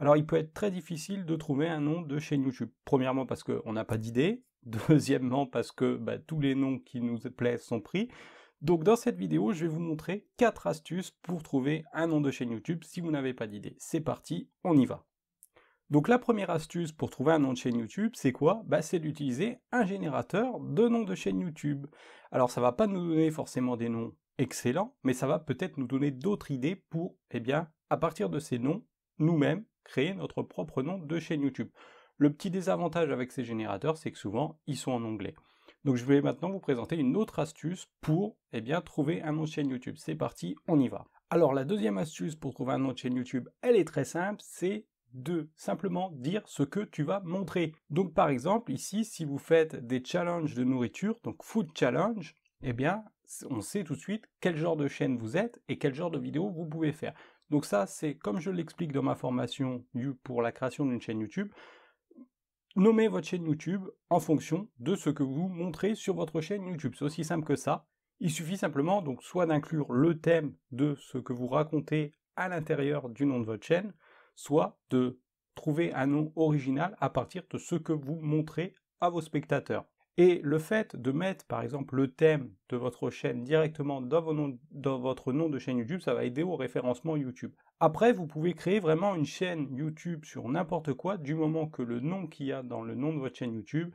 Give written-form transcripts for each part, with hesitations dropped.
Alors, il peut être très difficile de trouver un nom de chaîne YouTube. Premièrement, parce qu'on n'a pas d'idée. Deuxièmement, parce que tous les noms qui nous plaisent sont pris. Donc, dans cette vidéo, je vais vous montrer 4 astuces pour trouver un nom de chaîne YouTube si vous n'avez pas d'idée. C'est parti, on y va. Donc, la première astuce pour trouver un nom de chaîne YouTube, c'est quoi? C'est d'utiliser un générateur de noms de chaîne YouTube. Alors, ça va pas nous donner forcément des noms excellents, mais ça va peut-être nous donner d'autres idées pour, à partir de ces noms, nous-mêmes, créer notre propre nom de chaîne YouTube. Le petit désavantage avec ces générateurs, c'est que souvent, ils sont en anglais. Donc je vais maintenant vous présenter une autre astuce pour trouver un nom de chaîne YouTube. C'est parti, on y va. Alors la deuxième astuce pour trouver un nom de chaîne YouTube, elle est très simple, c'est de simplement dire ce que tu vas montrer. Donc par exemple, ici, si vous faites des challenges de nourriture, donc food challenge, on sait tout de suite quel genre de chaîne vous êtes et quel genre de vidéo vous pouvez faire. Donc ça, c'est comme je l'explique dans ma formation pour la création d'une chaîne YouTube, nommez votre chaîne YouTube en fonction de ce que vous montrez sur votre chaîne YouTube. C'est aussi simple que ça. Il suffit simplement donc soit d'inclure le thème de ce que vous racontez à l'intérieur du nom de votre chaîne, soit de trouver un nom original à partir de ce que vous montrez à vos spectateurs. Et le fait de mettre par exemple le thème de votre chaîne directement dans votre nom de chaîne YouTube, ça va aider au référencement YouTube. Après, vous pouvez créer vraiment une chaîne YouTube sur n'importe quoi, du moment que le nom qu'il y a dans le nom de votre chaîne YouTube,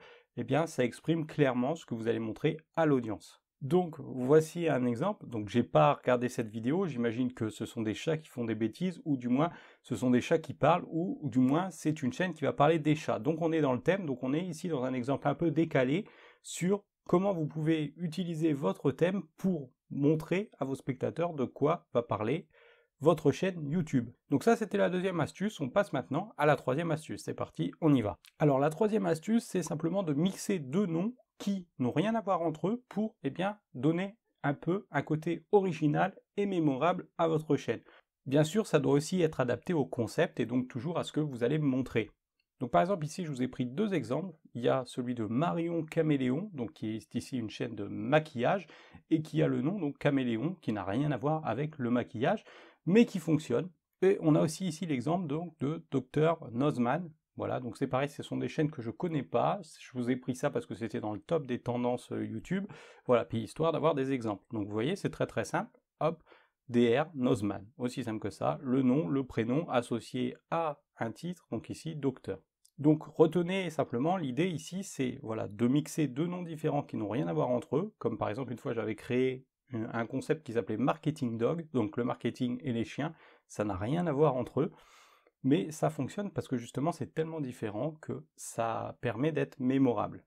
ça exprime clairement ce que vous allez montrer à l'audience. Donc, voici un exemple. Donc, j'ai pas regardé cette vidéo, j'imagine que ce sont des chats qui font des bêtises, ou du moins, ce sont des chats qui parlent, ou du moins, c'est une chaîne qui va parler des chats. Donc, on est dans le thème, donc on est ici dans un exemple un peu décalé sur comment vous pouvez utiliser votre thème pour montrer à vos spectateurs de quoi va parler votre chaîne YouTube. Donc ça, c'était la deuxième astuce. On passe maintenant à la troisième astuce. C'est parti, on y va. Alors la troisième astuce, c'est simplement de mixer deux noms qui n'ont rien à voir entre eux pour donner un peu un côté original et mémorable à votre chaîne. Bien sûr, ça doit aussi être adapté au concept et donc toujours à ce que vous allez me montrer. Donc par exemple ici je vous ai pris deux exemples, il y a celui de Marion Caméléon, donc qui est ici une chaîne de maquillage, et qui a le nom donc Caméléon, qui n'a rien à voir avec le maquillage, mais qui fonctionne. Et on a aussi ici l'exemple donc de Dr Nozman. Voilà, donc c'est pareil, ce sont des chaînes que je connais pas, je vous ai pris ça parce que c'était dans le top des tendances YouTube, voilà, puis histoire d'avoir des exemples. Donc vous voyez, c'est très très simple, hop, Dr Nozman, aussi simple que ça, le nom, le prénom associé à un titre, donc ici docteur. Donc retenez simplement, l'idée ici c'est voilà, de mixer deux noms différents qui n'ont rien à voir entre eux, comme par exemple une fois j'avais créé un concept qui s'appelait Marketing Dog, donc le marketing et les chiens, ça n'a rien à voir entre eux, mais ça fonctionne parce que justement c'est tellement différent que ça permet d'être mémorable.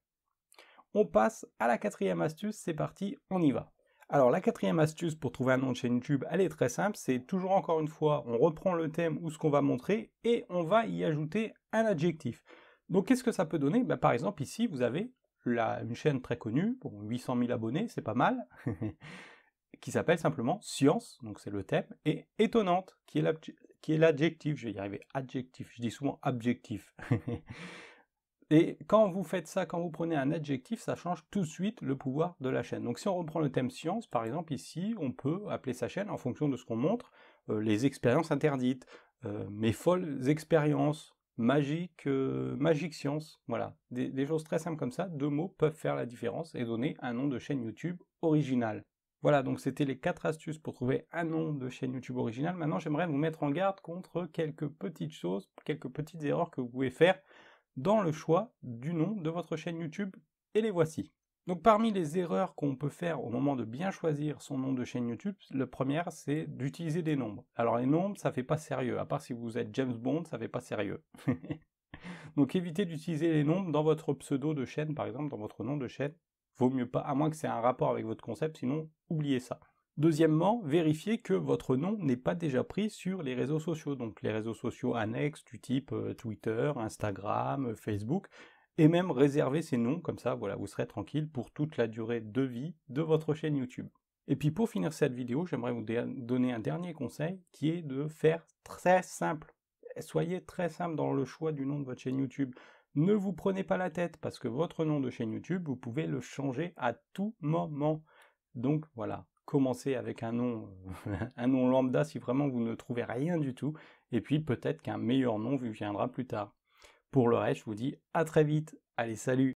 On passe à la quatrième astuce, c'est parti, on y va. Alors la quatrième astuce pour trouver un nom de chaîne YouTube, elle est très simple, c'est toujours encore une fois, on reprend le thème ou ce qu'on va montrer et on va y ajouter un adjectif. Donc qu'est-ce que ça peut donner? Par exemple ici vous avez une chaîne très connue, bon, 800 000 abonnés, c'est pas mal, qui s'appelle simplement Science, donc c'est le thème, et étonnante, qui est l'adjectif, je vais y arriver, adjectif, je dis souvent objectif. Et quand vous faites ça, quand vous prenez un adjectif, ça change tout de suite le pouvoir de la chaîne. Donc si on reprend le thème science, par exemple, ici, on peut appeler sa chaîne, en fonction de ce qu'on montre, les expériences interdites, mes folles expériences, magique science, voilà. Des choses très simples comme ça, deux mots peuvent faire la différence et donner un nom de chaîne YouTube original. Voilà, donc c'était les 4 astuces pour trouver un nom de chaîne YouTube original. Maintenant, j'aimerais vous mettre en garde contre quelques petites choses, quelques petites erreurs que vous pouvez faire dans le choix du nom de votre chaîne YouTube, et les voici. Donc parmi les erreurs qu'on peut faire au moment de bien choisir son nom de chaîne YouTube, la première c'est d'utiliser des nombres. Alors les nombres, ça fait pas sérieux, à part si vous êtes James Bond, ça fait pas sérieux. Donc évitez d'utiliser les nombres dans votre pseudo de chaîne, par exemple, dans votre nom de chaîne. Vaut mieux pas, à moins que c'est un rapport avec votre concept, sinon oubliez ça. Deuxièmement, vérifiez que votre nom n'est pas déjà pris sur les réseaux sociaux, donc les réseaux sociaux annexes du type Twitter, Instagram, Facebook, et même réservez ces noms, comme ça, voilà, vous serez tranquille pour toute la durée de vie de votre chaîne YouTube. Et puis pour finir cette vidéo, j'aimerais vous donner un dernier conseil, qui est de faire très simple. Soyez très simple dans le choix du nom de votre chaîne YouTube. Ne vous prenez pas la tête, parce que votre nom de chaîne YouTube, vous pouvez le changer à tout moment. Donc voilà, commencez avec un nom, un nom lambda si vraiment vous ne trouvez rien du tout, et puis peut-être qu'un meilleur nom vous viendra plus tard. Pour le reste, je vous dis à très vite. Allez, salut!